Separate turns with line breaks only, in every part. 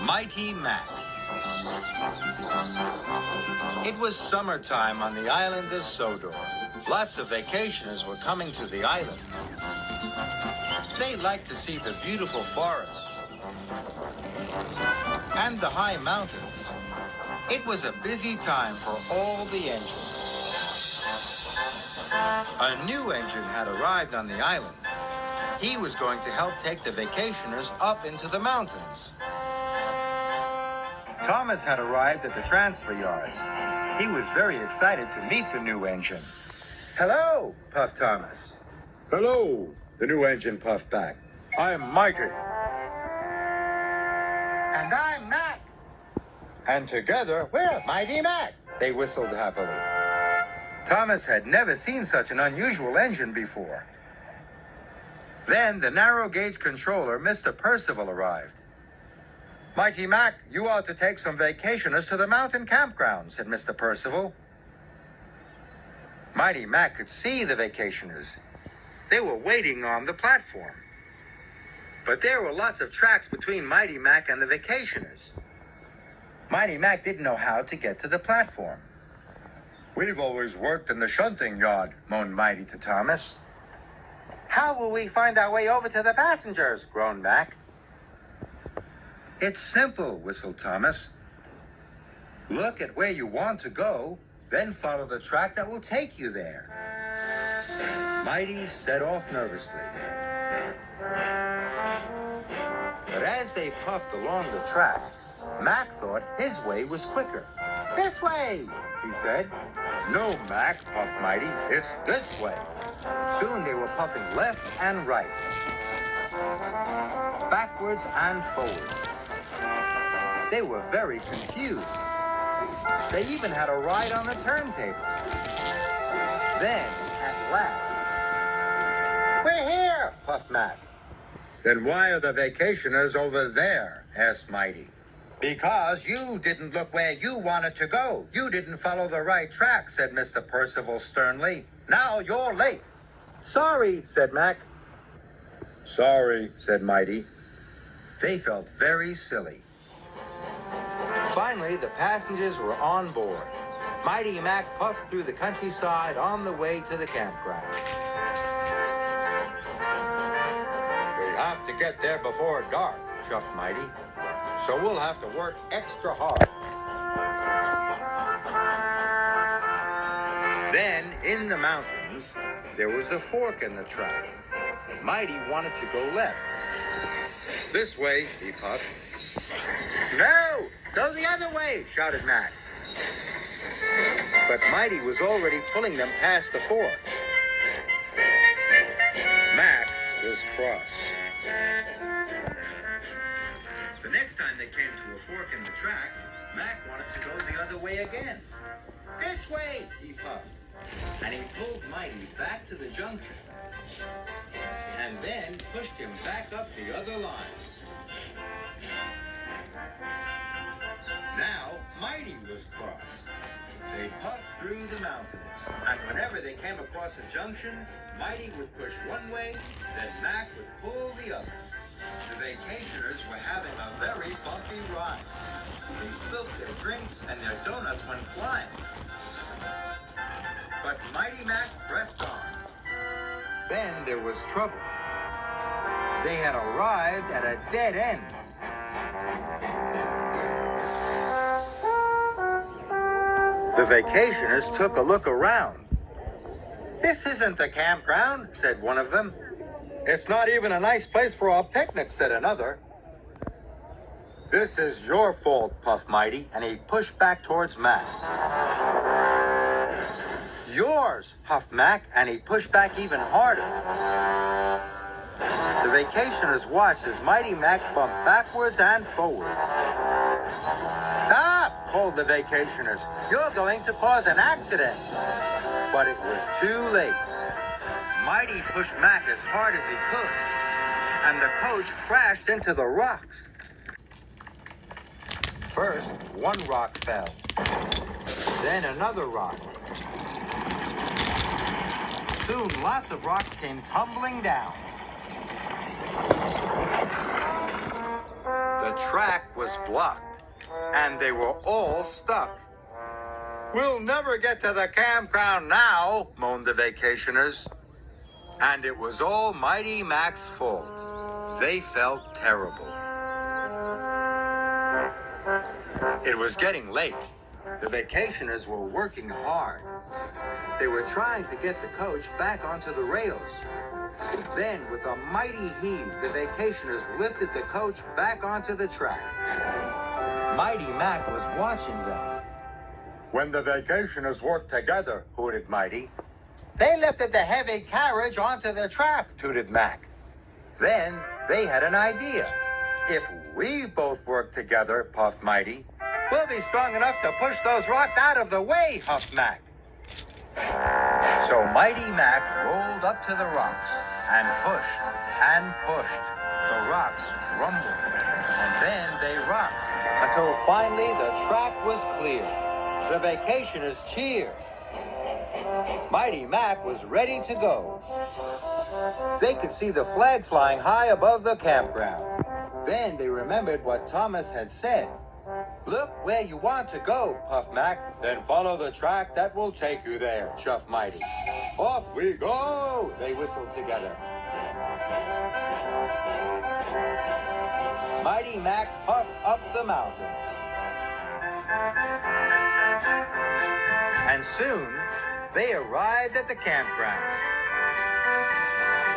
Mighty Mac. It was summertime on the island of Sodor. Lots of vacationers were coming to the island. They liked to see the beautiful forests and the high mountains. It was a busy time for all the engines. A new engine had arrived on the island. He was going to help take the vacationers up into the mountains. Thomas had arrived at the transfer yards. He was very excited to meet the new engine. "Hello," puffed Thomas.
Hello.
The new engine puffed back.
I'm Mighty.
"And I'm Mac." And together, we're Mighty Mac, they whistled happily. Thomas had never seen such an unusual engine before. Then the narrow gauge controller, Mr. Percival, arrived. "Mighty Mac, you ought to take some vacationers to the mountain campground," said Mr. Percival. Mighty Mac could see the vacationers. They were waiting on the platform. But there were lots of tracks between Mighty Mac and the vacationers. Mighty Mac didn't know how to get to the platform. "We've always worked in the shunting yard," moaned Mighty to Thomas. "How will we find our way over to the passengers?" groaned Mac. "It's simple," whistled Thomas. "Look at where you want to go, then follow the track that will take you there." Mighty set off nervously. But as they puffed along the track, Mac thought his way was quicker. "This way," he said. "No, Mac," puffed Mighty. "It's this way." Soon they were puffing left and right, backwards and forwards. They were very confused. They even had a ride on the turntable. Then, at last, "We're here," puffed Mac. "Then why are the vacationers over there?" asked Mighty. "Because you didn't look where you wanted to go. You didn't follow the right track," said Mr. Percival sternly. "Now you're late." "Sorry," said Mac. "Sorry," said Mighty. They felt very silly. Finally, the passengers were on board. Mighty Mac puffed through the countryside on the way to the campground. "We have to get there before dark," chuffed Mighty. "So we'll have to work extra hard." Then, in the mountains, there was a fork in the track. Mighty wanted to go left. "This way," he puffed. "No! Go the other way!" shouted Mac. But Mighty was already pulling them past the fork. Mac was cross. The next time they came to a fork in the track, Mac wanted to go the other way again. "This way!" he puffed. And he pulled Mighty back to the junction, and then pushed him back up the other line. Now, Mighty was cross. They puffed through the mountains, and whenever they came across a junction, Mighty would push one way, then Mac would pull the other. The vacationers were having a very bumpy ride. They spilled their drinks and their donuts went flying. But Mighty Mac pressed on. Then there was trouble. They had arrived at a dead end. The vacationers took a look around. "This isn't the campground," said one of them. "It's not even a nice place for a picnic," said another. "This is your fault," puffed Mighty, and he pushed back towards Mac. "Yours," huffed Mac, and he pushed back even harder. The vacationers watched as Mighty Mac bumped backwards and forwards. "Stop!" called the vacationers. "You're going to cause an accident." But it was too late. Mighty pushed Mac as hard as he could, and the coach crashed into the rocks. First, one rock fell, then another rock. Soon, lots of rocks came tumbling down. The track was blocked, and they were all stuck. "We'll never get to the campground now," moaned the vacationers. And it was all Mighty Mac's fault. They felt terrible. It was getting late. The vacationers were working hard. They were trying to get the coach back onto the rails. Then, with a mighty heave, the vacationers lifted the coach back onto the track. Mighty Mac was watching them. "When the vacationers work together," hooted Mighty, "they lifted the heavy carriage onto the track," tooted Mac. Then they had an idea. "If we both work together," puffed Mighty, "we'll be strong enough to push those rocks out of the way," huffed Mac. So Mighty Mac rolled up to the rocks and pushed and pushed. The rocks rumbled, and then they rocked until finally the track was clear. The vacationers cheered. Mighty Mac was ready to go. They could see the flag flying high above the campground. Then they remembered what Thomas had said. "Look where you want to go," puffed Mac. "Then follow the track that will take you there," chuffed Mighty. "Off we go," they whistled together. Mighty Mac puffed up the mountains. And soon they arrived at the campground.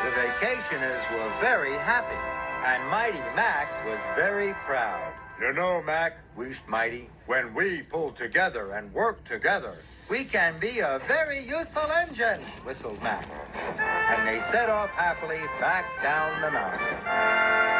The vacationers were very happy, and Mighty Mac was very proud. "You know, Mac," wheezed Mighty, "when we pull together and work together, we can be a very useful engine," whistled Mac. And they set off happily back down the mountain.